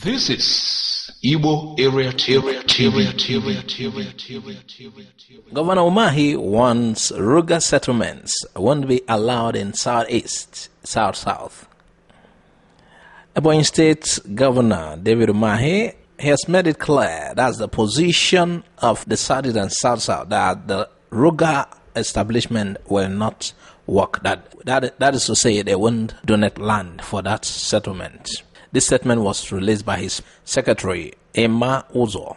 This is Igbo Area TV. Governor Umahi wants Ruga settlements won't be allowed in Southeast, South. Ebonyi State Governor David Umahi has made it clear that's the position of the Southeast and South, that the Ruga establishment will not work. That is to say, they won't donate land for that settlement. This statement was released by his secretary, Emma Uzo.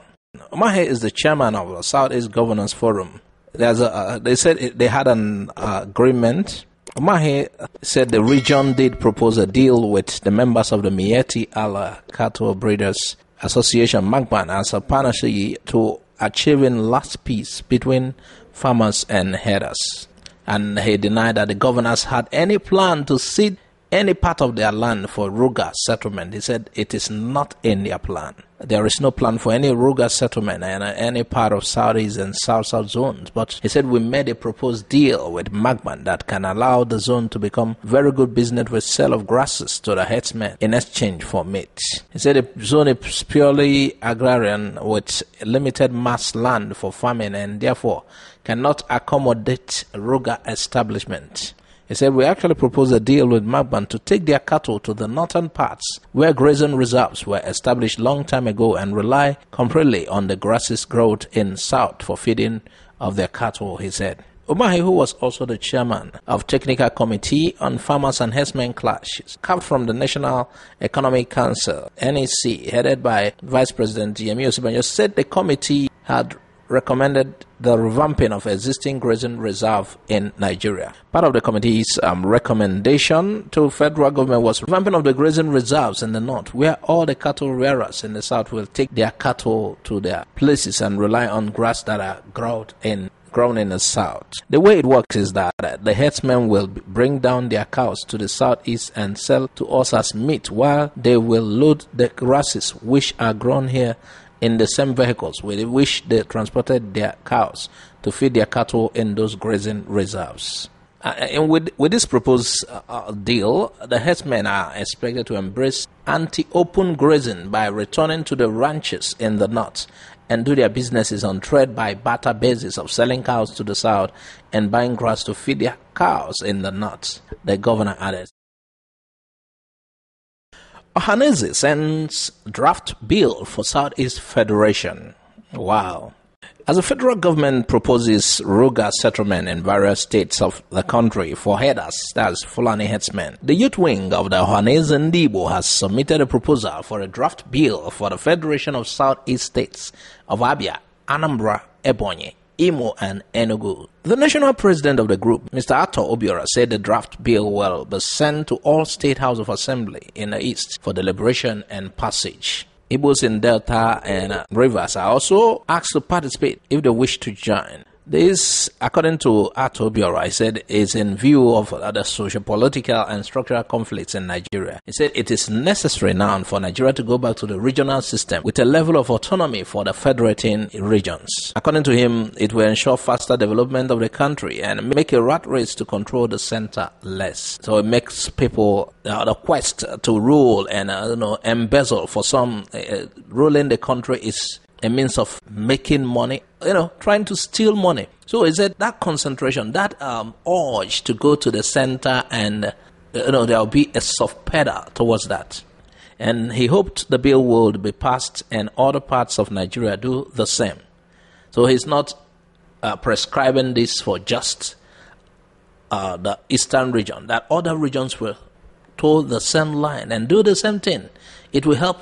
Umahi is the chairman of the Southeast Governance Forum. They said they had an agreement. Umahi said the region did propose a deal with the members of the Mieti Allah Cattle Breeders Association, Magban, as a partnership to achieving last peace between farmers and herders. And he denied that the governors had any plan to cede any part of their land for Ruga settlement. He said it is not in their plan. There is no plan for any Ruga settlement in any part of Southeast and South zones. But he said we made a proposed deal with Magban that can allow the zone to become very good business with sale of grasses to the herdsmen in exchange for meat. He said the zone is purely agrarian with limited mass land for farming and therefore cannot accommodate Ruga establishment. He said, we actually proposed a deal with Magban to take their cattle to the northern parts where grazing reserves were established long time ago and rely completely on the grasses growth in south for feeding of their cattle, he said. Umahi, who was also the chairman of Technical Committee on Farmers and Herdsmen Clashes, carved from the National Economic Council, NEC, headed by Vice President Dieziani, said the committee had recommended the revamping of existing grazing reserve in Nigeria. Part of the committee's recommendation to federal government was revamping of the grazing reserves in the north, where all the cattle rearers in the south will take their cattle to their places and rely on grass that are grown in the south. The way it works is that the herdsmen will bring down their cows to the southeast and sell to us as meat, while they will load the grasses which are grown here in the same vehicles with which they transported their cows to feed their cattle in those grazing reserves. And with this proposed deal, the herdsmen are expected to embrace anti-open grazing by returning to the ranches in the north and do their businesses on trade by barter basis of selling cows to the south and buying grass to feed their cows in the north, the governor added. Ohaneze sends draft bill for Southeast Federation. Wow. As the federal government proposes Ruga settlement in various states of the country for herders, that's Fulani herdsmen, the youth wing of the Ohaneze Ndigbo has submitted a proposal for a draft bill for the Federation of Southeast States of Abia, Anambra, Ebonyi, Imo, and Enugu. The national president of the group, Mr. Ato Obiora, said the draft bill will be sent to all state house of assembly in the east for deliberation and passage. Igbos in Delta and Rivers are also asked to participate if they wish to join. This, according to Ato Obiora, he said, is in view of the socio-political and structural conflicts in Nigeria. He said it is necessary now for Nigeria to go back to the regional system with a level of autonomy for the federating regions. According to him, it will ensure faster development of the country and make a rat race to control the center less. So it makes people the quest to rule and embezzle for some ruling the country is a means of making money, trying to steal money. So he said that concentration, that urge to go to the center and, there will be a soft pedal towards that. And he hoped the bill would be passed and other parts of Nigeria do the same. So he's not prescribing this for just the eastern region, that other regions will toe the same line and do the same thing. It will help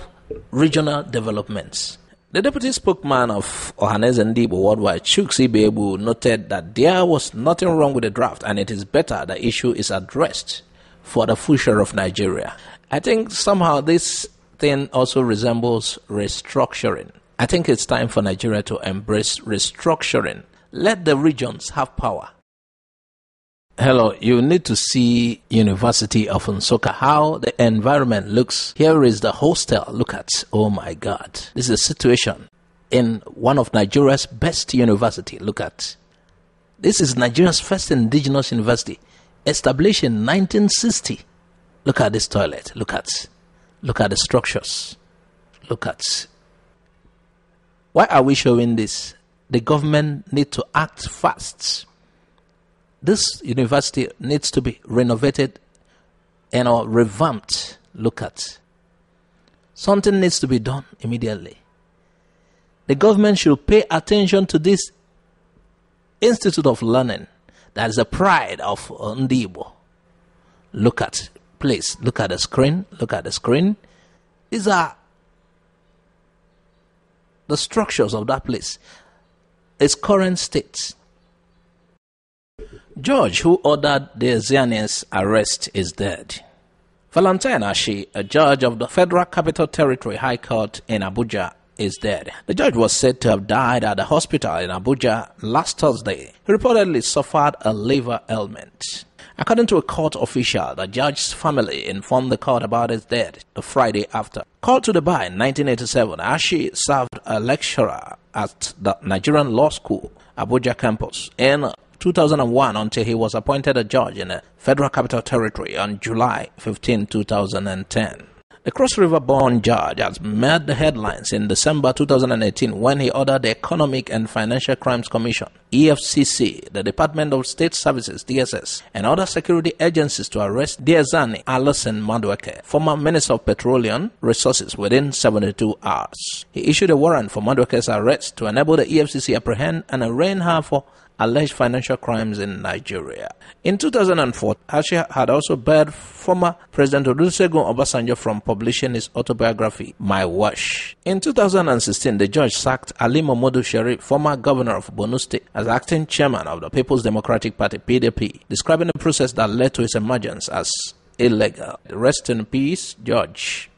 regional developments. The deputy spokesman of Ohaneze Ndigbo Worldwide, Chuks Ibebu, noted that there was nothing wrong with the draft and it is better the issue is addressed for the future of Nigeria. I think somehow this thing also resembles restructuring. I think it's time for Nigeria to embrace restructuring. Let the regions have power. Hello, you need to see University of Nsukka, how the environment looks. Here is the hostel. Look at, oh my God. This is a situation in one of Nigeria's best university. Look at. This is Nigeria's first indigenous university, established in 1960. Look at this toilet. Look at the structures. Look at. Why are we showing this? The government need to act fast. This university needs to be renovated and revamped. Look at. Something needs to be done immediately. The government should pay attention to this Institute of Learning. That is the pride of Ndigbo. Look at, please, look at the screen. Look at the screen. These are the structures of that place. Its current state. Judge who ordered Dieziani's arrest is dead. Valentine Ashi, a judge of the Federal Capital Territory High Court in Abuja, is dead. The judge was said to have died at a hospital in Abuja last Thursday. He reportedly suffered a liver ailment. According to a court official, the judge's family informed the court about his death the Friday after. Called to the bar in 1987, Ashi served a lecturer at the Nigerian Law School, Abuja campus, in 2001 until he was appointed a judge in the Federal Capital Territory on July 15, 2010. The Cross River-born judge has made the headlines in December 2018 when he ordered the Economic and Financial Crimes Commission, EFCC, the Department of State Services, DSS, and other security agencies to arrest Dieziani Madueke, former Minister of Petroleum Resources, within 72 hours. He issued a warrant for Madueke's arrest to enable the EFCC apprehend and arraign her for alleged financial crimes in Nigeria. In 2004, Ashi had also barred former President Olusegun Obasanjo from publishing his autobiography, My Wash. In 2016, the judge sacked Ali Momodu Sheriff, former governor of Borno State, as acting chairman of the People's Democratic Party, PDP, describing the process that led to his emergence as illegal. Rest in peace, Judge.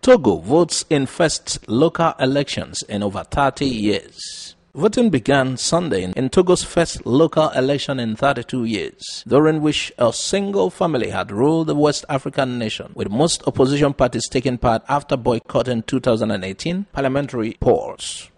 Togo votes in first local elections in over 30 years. Voting began Sunday in Togo's first local election in 32 years, during which a single family had ruled the West African nation, with most opposition parties taking part after boycotting 2018 parliamentary polls.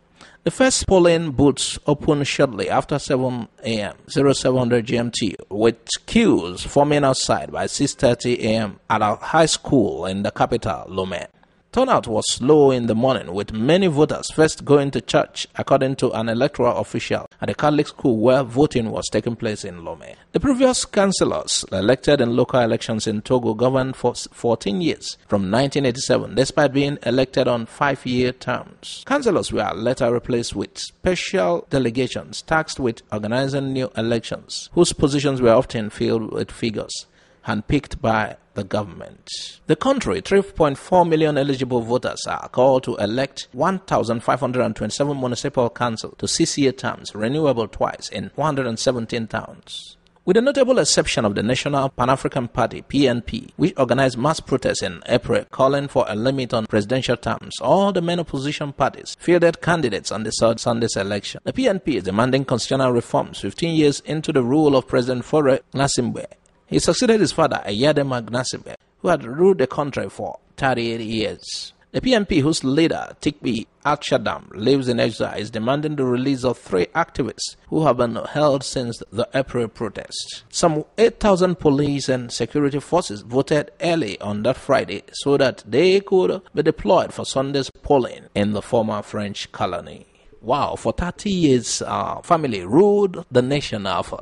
The first polling booths opened shortly after 7 a.m. 0700 GMT, with queues forming outside by 6:30 a.m. at a high school in the capital, Lomé. Turnout was low in the morning, with many voters first going to church, according to an electoral official at a Catholic school where voting was taking place in Lomé. The previous councillors elected in local elections in Togo governed for 14 years, from 1987, despite being elected on 5-year terms. Councillors were later replaced with special delegations tasked with organizing new elections, whose positions were often filled with figures handpicked by the government. The country, 3.4 million eligible voters are called to elect 1,527 municipal councils to 6-year terms, renewable twice in 117 towns. With the notable exception of the National Pan-African Party, PNP, which organized mass protests in April calling for a limit on presidential terms, all the main opposition parties fielded candidates on the third Sunday's election. The PNP is demanding constitutional reforms 15 years into the rule of President Faure Gnassingbe. He succeeded his father, Eyadema Gnassingbe, who had ruled the country for 38 years. The PNP, whose leader, Tikbi Atshadam, lives in exile, is demanding the release of 3 activists who have been held since the April protests. Some 8,000 police and security forces voted early on that Friday so that they could be deployed for Sunday's polling in the former French colony. Wow, for 30 years, our family ruled the nation of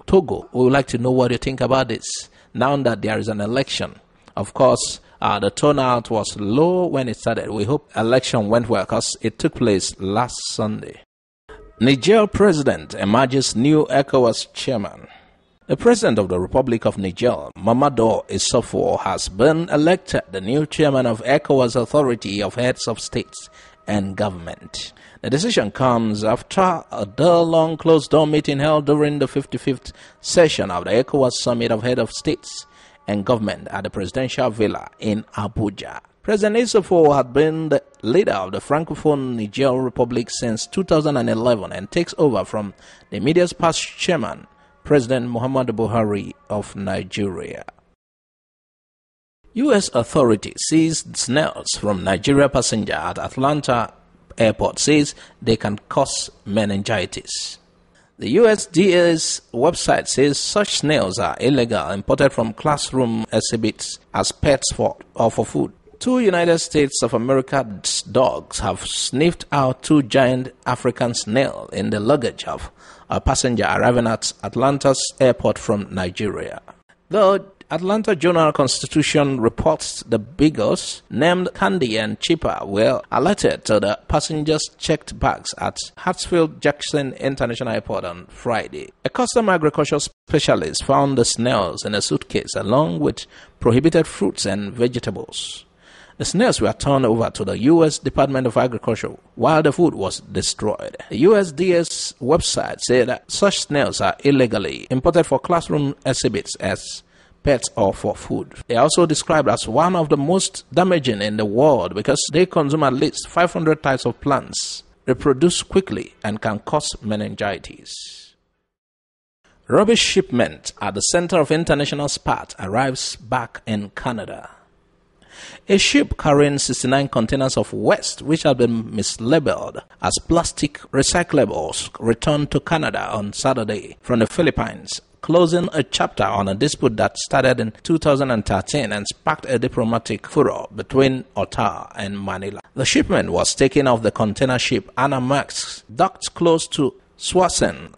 Togo. We would like to know what you think about this. Now that there is an election, of course, the turnout was low when it started. We hope election went well because it took place last Sunday. Niger president emerges new Ecowas chairman. The president of the Republic of Niger, Muhammadu Buhari, has been elected the new chairman of Ecowas Authority of Heads of States and Government. The decision comes after a day-long closed-door meeting held during the 55th session of the Ecowas Summit of Heads of States and Government at the Presidential Villa in Abuja. President Issoufou had been the leader of the Francophone Niger Republic since 2011 and takes over from the immediate past chairman, President Muhammadu Buhari of Nigeria. U.S. authorities seized snails from Nigeria passenger at Atlanta Airport, says they can cause meningitis. The USDA's website says such snails are illegal, imported from classroom exhibits as pets or for food. 2 United States of America dogs have sniffed out 2 giant African snails in the luggage of a passenger arriving at Atlanta's airport from Nigeria. The Atlanta Journal-Constitution reports the beagles, named Candy and Chipper, were alerted to the passengers' checked bags at Hartsfield-Jackson International Airport on Friday. A custom agriculture specialist found the snails in a suitcase along with prohibited fruits and vegetables. The snails were turned over to the U.S. Department of Agriculture while the food was destroyed. The USDA's website said that such snails are illegally imported for classroom exhibits as pets or for food. They are also described as one of the most damaging in the world because they consume at least 500 types of plants, reproduce quickly, and can cause meningitis. Rubbish shipment at the center of international spat arrives back in Canada. A ship carrying 69 containers of waste, which had been mislabeled as plastic recyclables, returned to Canada on Saturday from the Philippines, closing a chapter on a dispute that started in 2013 and sparked a diplomatic furor between Ottawa and Manila. The shipment was taken off the container ship Anna Max, docked close to Swasen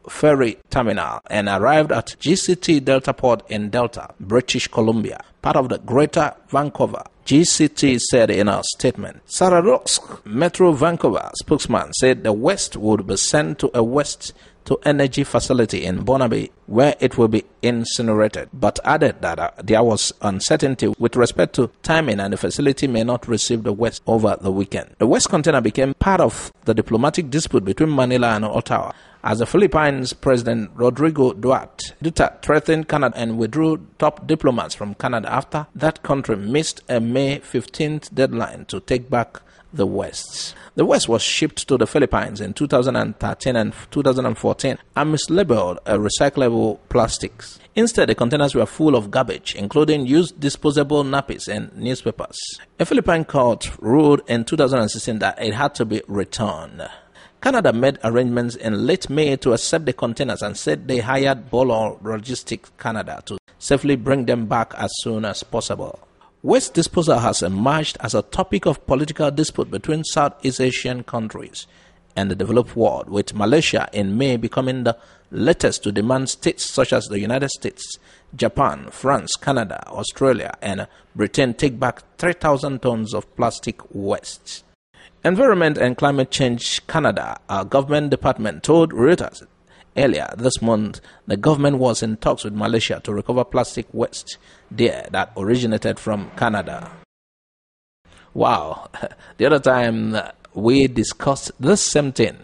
Ferry Terminal, and arrived at GCT Delta Port in Delta, British Columbia, part of the Greater Vancouver. GCT said in a statement. Saradox Metro Vancouver spokesman said the waste would be sent to a waste-to-energy facility in Burnaby, where it will be incinerated, but added that there was uncertainty with respect to timing and the facility may not receive the waste over the weekend. The waste container became part of the diplomatic dispute between Manila and Ottawa, as the Philippines President Rodrigo Duterte threatened Canada and withdrew top diplomats from Canada after that country missed a May 15th deadline to take back the West. The West was shipped to the Philippines in 2013 and 2014 and mislabeled as recyclable plastics. Instead, the containers were full of garbage, including used disposable nappies and newspapers. A Philippine court ruled in 2016 that it had to be returned. Canada made arrangements in late May to accept the containers and said they hired Bolo Logistics Canada to safely bring them back as soon as possible. Waste disposal has emerged as a topic of political dispute between Southeast Asian countries and the developed world, with Malaysia in May becoming the latest to demand states such as the United States, Japan, France, Canada, Australia, and Britain take back 3,000 tons of plastic waste. Environment and Climate Change Canada, our government department, told Reuters earlier this month the government was in talks with Malaysia to recover plastic waste there that originated from Canada. Wow, the other time we discussed this same thing,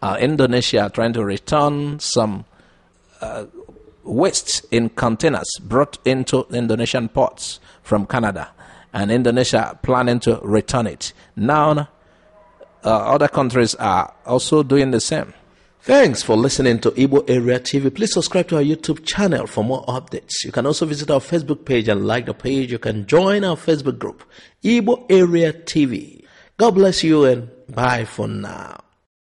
Indonesia trying to return some waste in containers brought into Indonesian ports from Canada, and Indonesia planning to return it. Now, other countries are also doing the same. Thanks for listening to Igbo Area TV. Please subscribe to our YouTube channel for more updates. You can also visit our Facebook page and like the page. You can join our Facebook group, Igbo Area TV. God bless you and bye for now.